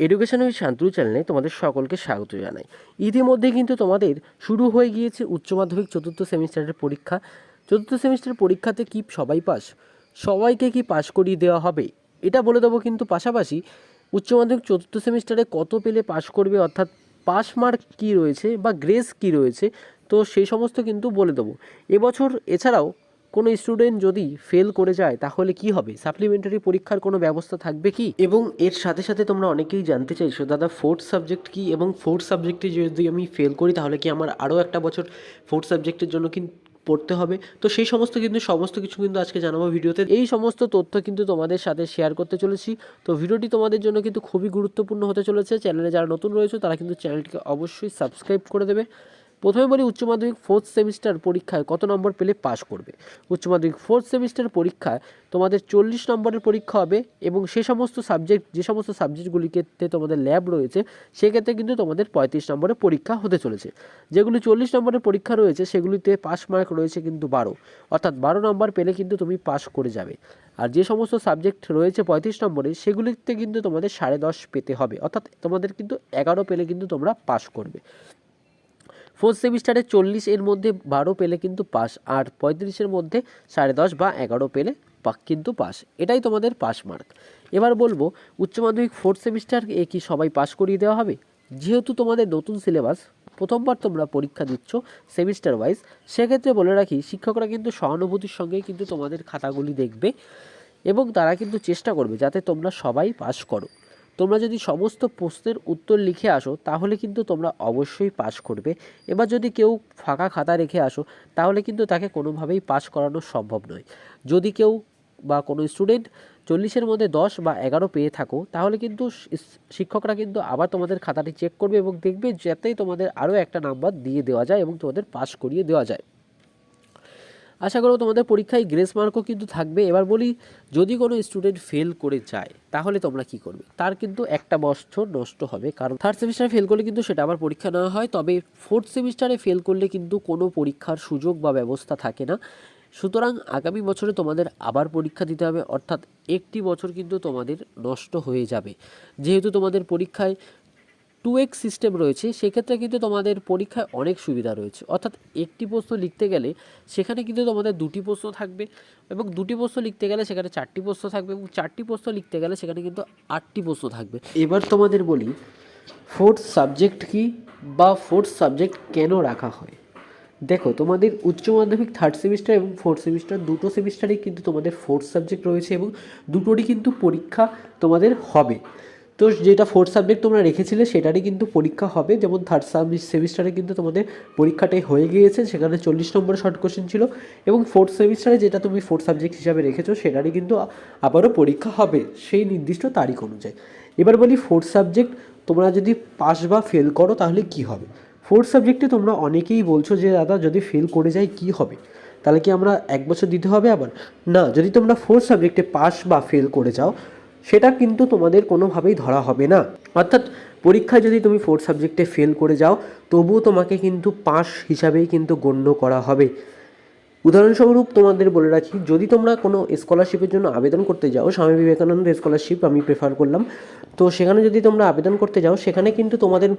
Education with Shantanu চ্যানেলে তোমাদের সকলকে স্বাগত জানাই। ইতিমধ্যে কিন্তু তোমাদের শুরু হয়ে গিয়েছে উচ্চ মাধ্যমিক চতুর্থ সেমিস্টারের পরীক্ষা। চতুর্থ সেমিস্টারের পরীক্ষাতে কি সবাই পাস? সবাইকে কি পাস করিয়ে দেওয়া হবে এটা বলে দেবো, কিন্তু পাশাপাশি উচ্চ মাধ্যমিক চতুর্থ সেমিস্টারে কত পেলে পাস করবে, অর্থাৎ পাস মার্ক কী রয়েছে বা গ্রেস কী রয়েছে, তো সেই সমস্ত কিন্তু বলে দেবো। এবছর এছাড়াও কোনো স্টুডেন্ট যদি ফেল করে যায় তাহলে কি হবে, সাপ্লিমেন্টারি পরীক্ষার কোনো ব্যবস্থা থাকবে কি, এবং এর সাথে সাথে তোমরা অনেকেই জানতে চাইছো দাদা ফোর্থ সাবজেক্ট কি, এবং ফোর্থ সাবজেক্টে যদি আমি ফেল করি তাহলে কি আমার আরও একটা বছর ফোর্থ সাবজেক্টের জন্য কি পড়তে হবে। তো সেই সমস্ত কিছু কিন্তু আজকে জানাবো ভিডিওতে। এই সমস্ত তথ্য কিন্তু তোমাদের সাথে শেয়ার করতে চলেছি। তো ভিডিওটি তোমাদের জন্য কিন্তু খুবই গুরুত্বপূর্ণ হতে চলেছে। চ্যানেলে যারা নতুন রয়েছে তারা কিন্তু চ্যানেলটিকে অবশ্যই সাবস্ক্রাইব করে দেবে। প্রথমে বলি, উচ্চ মাধ্যমিক ফোর্থ সেমিস্টার পরীক্ষায় কত নম্বর পেলে পাস করবে। উচ্চ মাধ্যমিক ফোর্থ সেমিস্টার পরীক্ষায় তোমাদের 40 নম্বরের পরীক্ষা হবে, এবং যে সমস্ত সাবজেক্টগুলিতে তোমাদের ল্যাব রয়েছে সেক্ষেত্রে কিন্তু তোমাদের 35 নম্বরের পরীক্ষা হতে চলেছে। যেগুলি 40 নম্বরের পরীক্ষা রয়েছে সেগুলিতে পাস মার্ক রয়েছে কিন্তু 12, অর্থাৎ 12 নম্বর পেলে কিন্তু তুমি পাস করে যাবে। আর যে সমস্ত সাবজেক্ট রয়েছে 35 নম্বরে সেগুলিতে কিন্তু তোমাদের 10.5 পেতে হবে, অর্থাৎ তোমাদের কিন্তু 11 পেলে কিন্তু তোমরা পাস করবে। ফোর্থ সেমিস্টারে 40 এর মধ্যে 12 পেলে কিন্তু পাস, আর 35-এর মধ্যে 10.5 বা 11 পেলে কিন্তু পাস, এটাই তোমাদের পাস মার্ক। এবার বলবো, উচ্চ মাধ্যমিক ফোর্থ সেমিস্টার কি সবাই পাস করিয়ে দেওয়া হবে? যেহেতু তোমাদের নতুন সিলেবাস, প্রথমবার তোমরা পরীক্ষা দিচ্ছ সেমিস্টার ওয়াইজ, সেক্ষেত্রে বলে রাখি শিক্ষকরা কিন্তু সহানুভূতির সঙ্গেই কিন্তু তোমাদের খাতাগুলি দেখবে, এবং তারা কিন্তু চেষ্টা করবে যাতে তোমরা সবাই পাস করো। তোমরা যদি সমস্ত প্রশ্নের উত্তর লিখে আসো তাহলে কিন্তু তোমরা অবশ্যই পাস করবে। এবার যদি কেউ ফাঁকা খাতা রেখে আসো তাহলে কিন্তু তাকে কোনোভাবেই পাস করানো সম্ভব নয়। যদি কেউ বা কোনো স্টুডেন্ট 40-এর মধ্যে 10 বা 11 পেয়ে থাকো তাহলে কিন্তু শিক্ষকরা কিন্তু আবার তোমাদের খাতাটি চেক করবে এবং দেখবে যাতে তোমাদের আরও একটা নাম্বার দিয়ে দেওয়া যায় এবং তোমাদের পাস করিয়ে দেওয়া যায়। আশা করব তোমাদের পরীক্ষায় গ্রেস মার্কও কিন্তু থাকবে। এবার বলি, যদি কোনো স্টুডেন্ট ফেল করে যায় তাহলে তোমরা কি করবে? তার কিন্তু একটা বছর নষ্ট হবে, কারণ থার্ড সেমিস্টারে ফেল করলে কিন্তু সেটা আবার পরীক্ষা নেওয়া হয়, তবে ফোর্থ সেমিস্টারে ফেল করলে কিন্তু কোনো পরীক্ষার সুযোগ বা ব্যবস্থা থাকে না। সুতরাং আগামী বছরে তোমাদের আবার পরীক্ষা দিতে হবে, অর্থাৎ একটি বছর কিন্তু তোমাদের নষ্ট হয়ে যাবে। যেহেতু তোমাদের পরীক্ষায় 2x সিস্টেম রয়েছে, সেক্ষেত্রে কিন্তু তোমাদের পরীক্ষায় অনেক সুবিধা রয়েছে, অর্থাৎ একটি প্রশ্ন লিখতে গেলে সেখানে কিন্তু তোমাদের 2টি প্রশ্ন থাকবে, এবং 2টি প্রশ্ন লিখতে গেলে সেখানে 4টি প্রশ্ন থাকবে, এবং 4টি প্রশ্ন লিখতে গেলে সেখানে কিন্তু 8টি প্রশ্ন থাকবে। এবার তোমাদের বলি, ফোর্থ সাবজেক্ট কি বা ফোর্থ সাবজেক্ট কেন রাখা হয়। দেখো, তোমাদের উচ্চ মাধ্যমিক থার্ড সেমিস্টার এবং ফোর্থ সেমিস্টার দুটো সেমিস্টারেই কিন্তু তোমাদের ফোর্থ সাবজেক্ট রয়েছে, এবং দুটোরই কিন্তু পরীক্ষা তোমাদের হবে। তো যেটা ফোর্থ সাবজেক্ট তোমরা রেখেছিলে সেটারই কিন্তু পরীক্ষা হবে, যেমন থার্ড সেমিস্টারে কিন্তু তোমাদের পরীক্ষাটাই হয়ে গিয়েছে, সেখানে 40 নম্বরের শর্ট কোশ্চেন ছিল, এবং ফোর্থ সেমিস্টারে যেটা তুমি ফোর্থ সাবজেক্ট হিসাবে রেখেছো সেটারই কিন্তু আবারও পরীক্ষা হবে সেই নির্দিষ্ট তারিখ অনুযায়ী। এবার বলি, ফোর্থ সাবজেক্ট তোমরা যদি পাস বা ফেল করো তাহলে কি হবে। ফোর্থ সাবজেক্টে তোমরা অনেকেই বলছো যে দাদা যদি ফেল করে যাই কি হবে, তাহলে কি আমরা 1 বছর দিতে হবে আবার? না, যদি তোমরা ফোর্থ সাবজেক্টে পাস বা ফেল করে যাও সেটা কিন্তু তোমাদের কোনোভাবেই ধরা হবে না, অর্থাৎ পরীক্ষায় যদি তুমি ফোর্থ সাবজেক্টে ফেল করে যাও তবুও তোমাকে কিন্তু পাস হিসাবেই কিন্তু গণ্য করা হবে। উদাহরণস্বরূপ তোমাদের বলে রাখি, যদি তোমরা কোনো স্কলারশিপের জন্য আবেদন করতে যাও, স্বামী বিবেকানন্দ স্কলারশিপ আমি প্রেফার করলাম, তো সেখানে যদি তোমরা আবেদন করতে যাও সেখানে কিন্তু তোমাদের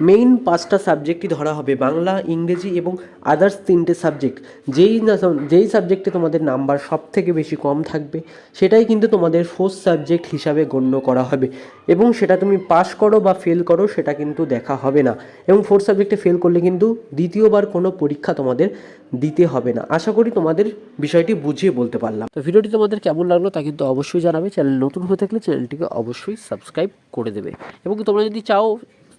মেইন 5টা সাবজেক্টই ধরা হবে, বাংলা, ইংরেজি এবং আদার্স 3টে সাবজেক্ট। যেই সাবজেক্টে তোমাদের নাম্বার সব থেকে বেশি কম থাকবে সেটাই কিন্তু তোমাদের ফোর্থ সাবজেক্ট হিসাবে গণ্য করা হবে, এবং সেটা তুমি পাস করো বা ফেল করো সেটা কিন্তু দেখা হবে না, এবং ফোর্থ সাবজেক্টে ফেল করলে কিন্তু দ্বিতীয়বার কোনো পরীক্ষা তোমাদের দিতে হবে না। আশা করি তোমাদের বিষয়টি বুঝিয়ে বলতে পারলাম। তো ভিডিওটি তোমাদের কেমন লাগলো তা কিন্তু অবশ্যই জানাবে। চ্যানেল নতুন হয়ে থাকলে চ্যানেলটিকে অবশ্যই সাবস্ক্রাইব করে দেবে, এবং তোমরা যদি চাও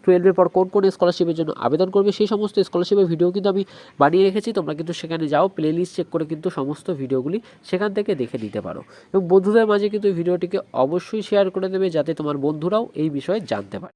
12-এর পর কোন কোন স্কলারশিপের জন্য আবেদন করবে সেই সমস্ত স্কলারশিপের ভিডিও কিন্তু আমি বানিয়ে রেখেছি, তোমরা কিন্তু সেখানে যাও, প্লে লিস্ট চেক করে কিন্তু সমস্ত ভিডিওগুলি সেখান থেকে দেখে নিতে পারো, এবং বন্ধুদের মাঝে কিন্তু এই ভিডিওটিকে অবশ্যই শেয়ার করে দেবে যাতে তোমার বন্ধুরাও এই বিষয়ে জানতে পারে।